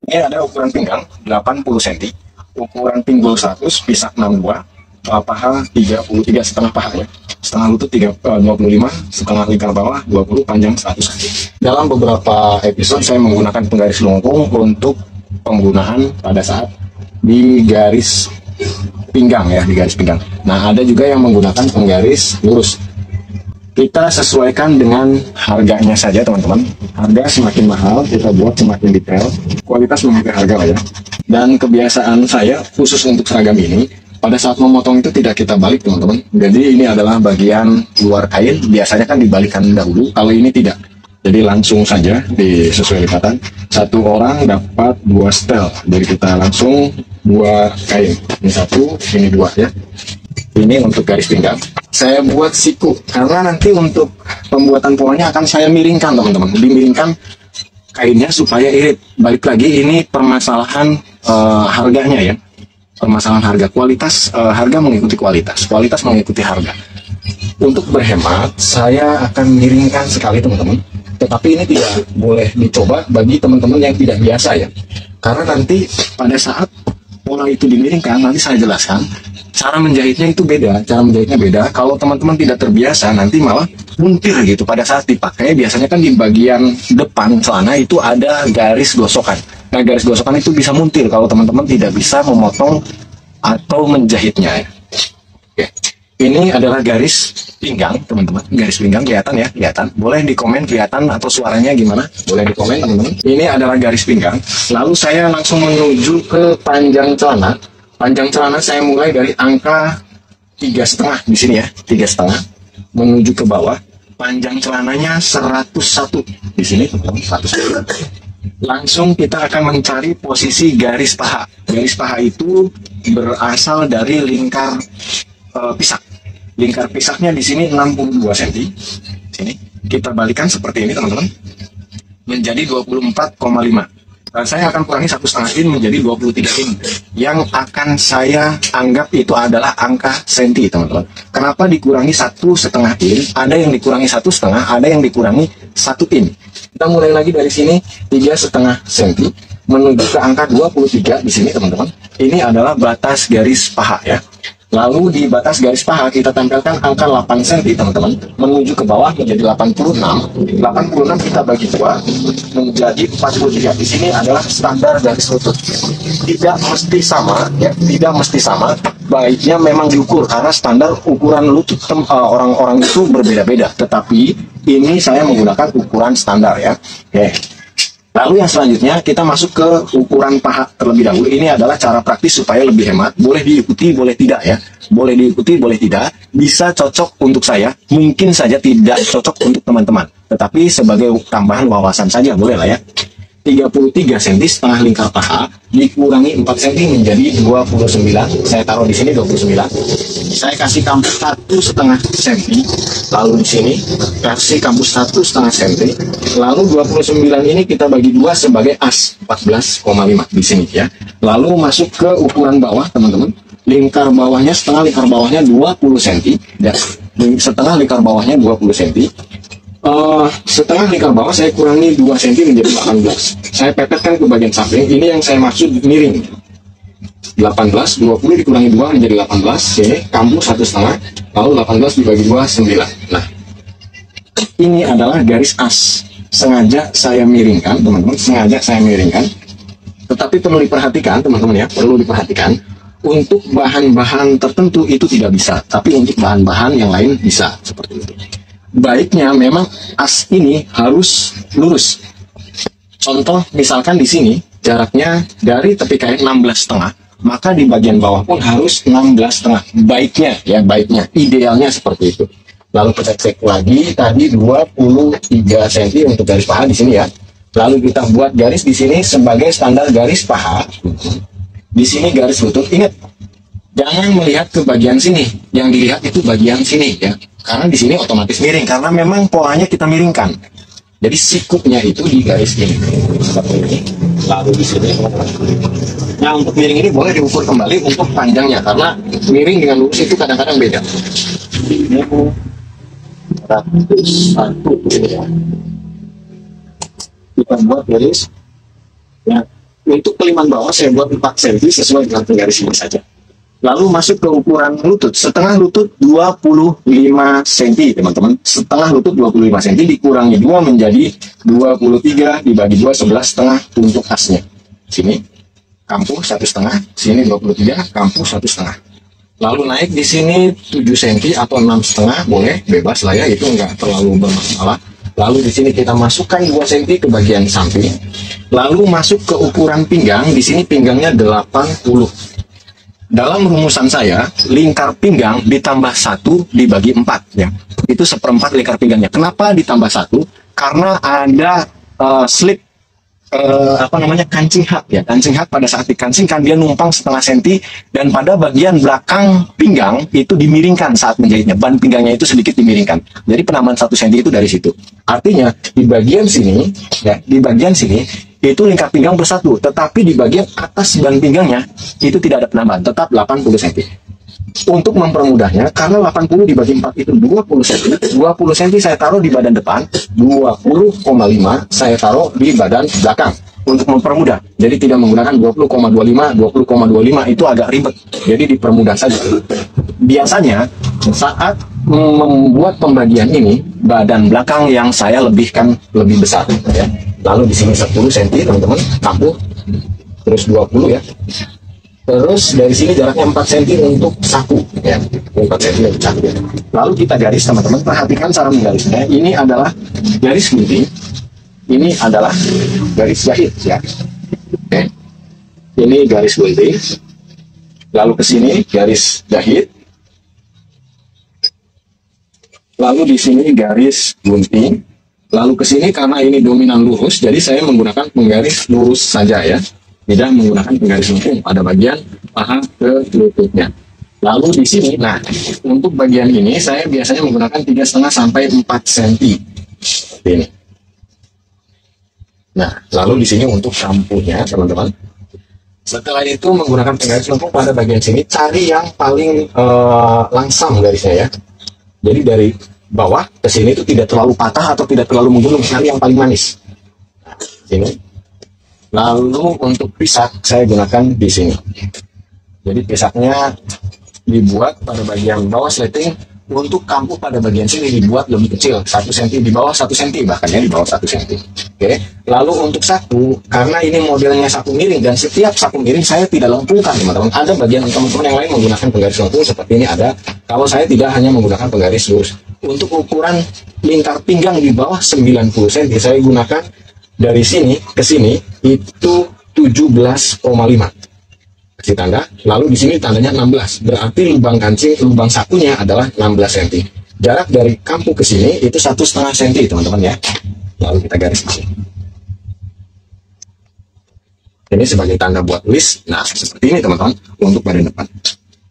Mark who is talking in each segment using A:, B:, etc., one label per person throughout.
A: Ini ada ukuran pinggang 80 cm, ukuran pinggul 100, pisak 62, paha 33,5 paha ya. Setengah lutut 25, setengah lingkar bawah 20, panjang 100 cm. Dalam beberapa episode saya menggunakan penggaris lengkung untuk penggunaan pada saat di garis pinggang ya, di garis pinggang. Nah, ada juga yang menggunakan penggaris lurus. Kita sesuaikan dengan harganya saja teman-teman. Harga semakin mahal kita buat semakin detail, kualitas memakai harga lah ya. Dan kebiasaan saya khusus untuk seragam ini, pada saat memotong itu tidak kita balik teman-teman. Jadi ini adalah bagian luar kain, biasanya kan dibalikkan dahulu, kalau ini tidak. Jadi langsung saja disesuai lipatan. Satu orang dapat 2 setel, jadi kita langsung 2 kain. Ini 1, ini 2 ya. Ini untuk garis pinggang. Saya buat siku karena nanti untuk pembuatan polanya akan saya miringkan teman-teman. Dimiringkan kainnya supaya irit. Balik lagi ini permasalahan harganya ya. Permasalahan harga, kualitas, harga mengikuti kualitas, kualitas mengikuti harga. Untuk berhemat saya akan miringkan sekali teman-teman. Tetapi ini tidak boleh dicoba bagi teman-teman yang tidak biasa ya. Karena nanti pada saat pola itu dimiringkan, nanti saya jelaskan cara menjahitnya itu beda, cara menjahitnya beda. Kalau teman-teman tidak terbiasa, nanti malah muntir gitu pada saat dipakai. Biasanya kan di bagian depan celana itu ada garis gosokan. Nah, garis gosokan itu bisa muntir kalau teman-teman tidak bisa memotong atau menjahitnya. Oke. Ini adalah garis pinggang, teman-teman. Garis pinggang kelihatan ya, kelihatan. Boleh di komen kelihatan atau suaranya gimana? Boleh di komen, teman-teman. Ini adalah garis pinggang. Lalu saya langsung menuju ke panjang celana. Panjang celana saya mulai dari angka 3,5 di sini ya, 3,5 menuju ke bawah. Panjang celananya 101 di sini, 101. Langsung kita akan mencari posisi garis paha. Garis paha itu berasal dari lingkar pisak. Lingkar pisaknya di sini 62 cm. Sini kita balikan seperti ini teman-teman, menjadi 24,5. Saya akan kurangi 1,5 in menjadi 23 in. Yang akan saya anggap itu adalah angka senti teman-teman. Kenapa dikurangi 1,5 in? Ada yang dikurangi 1,5, ada yang dikurangi 1 in. Kita mulai lagi dari sini 3,5 cm menuju ke angka 23 di sini teman-teman. Ini adalah batas garis paha ya. Lalu di batas garis paha kita tempelkan angka 8 cm teman-teman, menuju ke bawah menjadi 86. 86 kita bagi 2 menjadi 43. Di sini adalah standar garis lutut. Tidak mesti sama ya, tidak mesti sama. Baiknya memang diukur karena standar ukuran lutut orang-orang itu berbeda-beda. Tetapi ini saya menggunakan ukuran standar ya. Oke. Lalu yang selanjutnya kita masuk ke ukuran paha terlebih dahulu. Ini adalah cara praktis supaya lebih hemat. Boleh diikuti, boleh tidak ya. Boleh diikuti, boleh tidak. Bisa cocok untuk saya, mungkin saja tidak cocok untuk teman-teman. Tetapi sebagai tambahan wawasan saja boleh lah ya. 33 cm setengah lingkar paha dikurangi 4 cm menjadi 29. Saya taruh di sini 29. Saya kasih kampus 1,5 cm. Lalu di sini kasih kampus 1,5 cm. Lalu 29 ini kita bagi 2 sebagai as 14,5 di sini ya. Lalu masuk ke ukuran bawah teman-teman. Lingkar bawahnya, setengah lingkar bawahnya 20 cm ya. Setengah lingkar bawahnya 20 cm. Setengah lingkar bawah saya kurangi 2 cm menjadi 18. Saya pepetkan ke bagian samping. Ini yang saya maksud miring. 18, 20 dikurangi 2 menjadi 18. Sini kampus 1,5. Lalu 18 dibagi 2, 9. Nah, ini adalah garis as. Sengaja saya miringkan, teman-teman. Sengaja saya miringkan. Tetapi perlu diperhatikan, teman-teman ya. Perlu diperhatikan. Untuk bahan-bahan tertentu itu tidak bisa. Tapi untuk bahan-bahan yang lain bisa. Seperti itu. Baiknya memang as ini harus lurus. Contoh misalkan di sini jaraknya dari tepi kain 16,5, maka di bagian bawah pun harus 16,5. Baiknya ya, baiknya, idealnya seperti itu. Lalu kita cek lagi tadi 23 cm untuk garis paha di sini ya. Lalu kita buat garis di sini sebagai standar garis paha. Di sini garis lutut. Ingat, jangan melihat ke bagian sini. Yang dilihat itu bagian sini ya. Karena di sini otomatis miring karena memang polanya kita miringkan. Jadi sikupnya itu di garis ini seperti ini. Lalu di sini. Nah, untuk miring ini boleh diukur kembali untuk panjangnya karena miring dengan lurus itu kadang-kadang beda. Ini 101 ya. Kita buat garis ya Untuk keliman bawah saya buat 4 cm sesuai dengan penggaris ini saja. Lalu masuk ke ukuran lutut. Setengah lutut 25 cm, teman-teman. Setengah lutut 25 cm dikurangi 2 menjadi 23 dibagi 2, 11,5 untuk asnya. Sini kampuh 1,5, sini 23, kampuh 1,5. Lalu naik di sini 7 cm atau 6,5 boleh, bebas lah ya, itu enggak terlalu bermasalah. Lalu di sini kita masukkan 2 cm ke bagian samping. Lalu masuk ke ukuran pinggang. Di sini pinggangnya 80. Dalam rumusan saya, lingkar pinggang ditambah 1 dibagi 4 ya. Itu 1/4 lingkar pinggangnya. Kenapa ditambah 1? Karena ada slip kancing hak ya. Kancing hak pada saat dikancingkan dia numpang 0,5 cm, dan pada bagian belakang pinggang itu dimiringkan saat menjahitnya. Ban pinggangnya itu sedikit dimiringkan. Jadi penambahan 1 cm itu dari situ. Artinya di bagian sini ya, di bagian sini itu lingkar pinggang bersatu, tetapi di bagian atas ban pinggangnya itu tidak ada penambahan, tetap 80 cm. Untuk mempermudahnya, karena 80 dibagi 4 itu 20 cm, 20 cm saya taruh di badan depan, 20,5 saya taruh di badan belakang. Untuk mempermudah, jadi tidak menggunakan 20,25, 20,25 itu agak ribet, jadi dipermudah saja. Biasanya saat membuat pembagian ini, badan belakang yang saya lebihkan lebih besar ya. Lalu di sini 10 cm teman-teman, kampuh, terus 20 ya. Terus dari sini jaraknya 4 cm untuk saku ya, 4 cm untuk saku ya. Lalu kita garis teman-teman, perhatikan cara menggarisnya. Ini adalah garis gunting, ini adalah garis jahit ya. Oke. Ini garis gunting, lalu ke sini garis jahit, lalu di sini garis gunting, lalu ke sini karena ini dominan lurus, jadi saya menggunakan penggaris lurus saja ya, tidak menggunakan penggaris lengkung pada bagian paha ke lututnya. Lalu di sini, nah untuk bagian ini saya biasanya menggunakan 3,5 sampai 4 cm seperti ini. Nah, lalu di sini untuk kampuhnya teman-teman. Setelah itu menggunakan penggaris lengkung pada bagian sini, cari yang paling langsam garisnya ya. Jadi dari bawah ke sini itu tidak terlalu patah atau tidak terlalu menggulung, cari yang paling manis. Nah, sini. Lalu untuk pisak saya gunakan di sini. Jadi pisaknya dibuat pada bagian bawah sleting. Untuk kampuh pada bagian sini dibuat lebih kecil, 1 cm, di bawah 1 cm, bahkan ya di bawah 1 cm. Oke. Lalu untuk saku, karena ini modelnya saku miring dan setiap saku miring saya tidak lengkungkan teman-teman. Ada bagian teman-teman yang lain menggunakan penggaris lengkung seperti ini ada. Kalau saya tidak, hanya menggunakan penggaris lurus. Untuk ukuran lingkar pinggang di bawah 90 cm saya gunakan dari sini ke sini itu 17,5. Kasih tanda, lalu di sini tandanya 16, berarti lubang kancing, lubang sakunya adalah 16 cm. Jarak dari kampuh ke sini itu 1,5 cm teman-teman ya. Lalu kita garis di sini. Ini sebagai tanda buat list. Nah seperti ini teman-teman untuk badan depan.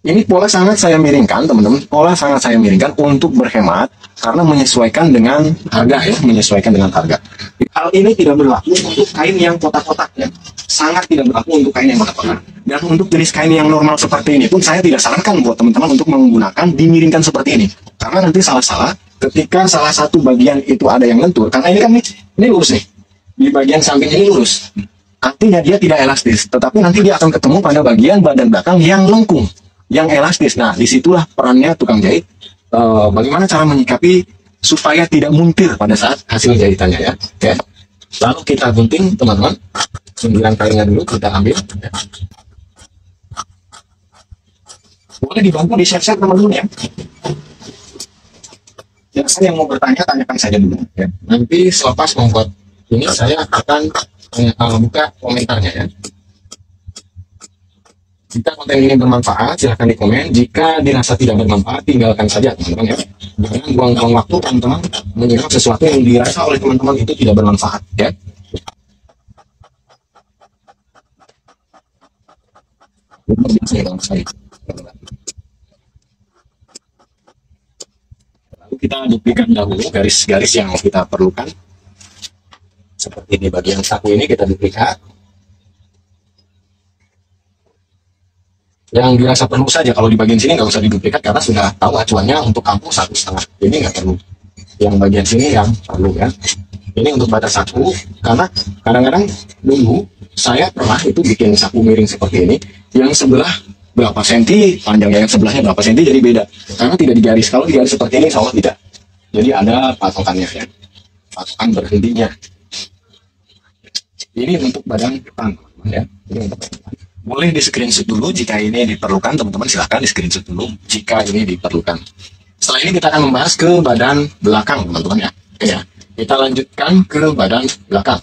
A: Ini pola sangat saya miringkan teman-teman, pola sangat saya miringkan untuk berhemat karena menyesuaikan dengan harga ya, menyesuaikan dengan harga. Hal ini tidak berlaku untuk kain yang kotak-kotak ya, sangat tidak berlaku untuk kain yang kotak-kotak. Dan untuk jenis kain yang normal seperti ini pun saya tidak sarankan buat teman-teman untuk menggunakan dimiringkan seperti ini, karena nanti salah-salah ketika salah satu bagian itu ada yang lentur, karena ini kan ini lurus nih, di bagian samping ini lurus, artinya dia tidak elastis, tetapi nanti dia akan ketemu pada bagian badan belakang yang lengkung, yang elastis. Nah disitulah perannya tukang jahit, bagaimana cara menyikapi supaya tidak muntir pada saat hasil jahitannya ya. Oke. Lalu kita gunting teman-teman, 9 kalinya dulu kita ambil ya. Boleh dibantu di share-share teman-teman ya. Ya saya yang mau bertanya, tanyakan saja dulu ya. Nanti selepas membuat ini saya akan buka komentarnya ya. Jika konten ini bermanfaat, silahkan di komen. Jika dirasa tidak bermanfaat, tinggalkan saja teman-teman ya. Jangan buang-buang waktu teman-teman menyimak sesuatu yang dirasa oleh teman-teman itu tidak bermanfaat ya. Lalu kita duplikan dahulu garis-garis yang kita perlukan. Seperti di bagian saku ini kita duplikat. Yang dirasa perlu saja, kalau di bagian sini nggak usah diduplikat karena sudah tahu acuannya untuk kampuh 1,5, ini nggak perlu. Yang bagian sini yang perlu ya. Ini untuk batas saku, karena kadang-kadang dulu Saya pernah itu bikin saku miring seperti ini, yang sebelah berapa senti panjangnya, yang sebelahnya berapa senti, jadi beda karena tidak digaris. Kalau digaris seperti ini insya Allah tidak, jadi ada patokannya ya, patokan berhentinya. Ini untuk badan depan ya, ini untuk badan depan. Boleh di screenshot dulu jika ini diperlukan, teman-teman silahkan di screenshot dulu jika ini diperlukan. Setelah ini kita akan membahas ke badan belakang teman-teman ya. Oke ya, kita lanjutkan ke badan belakang.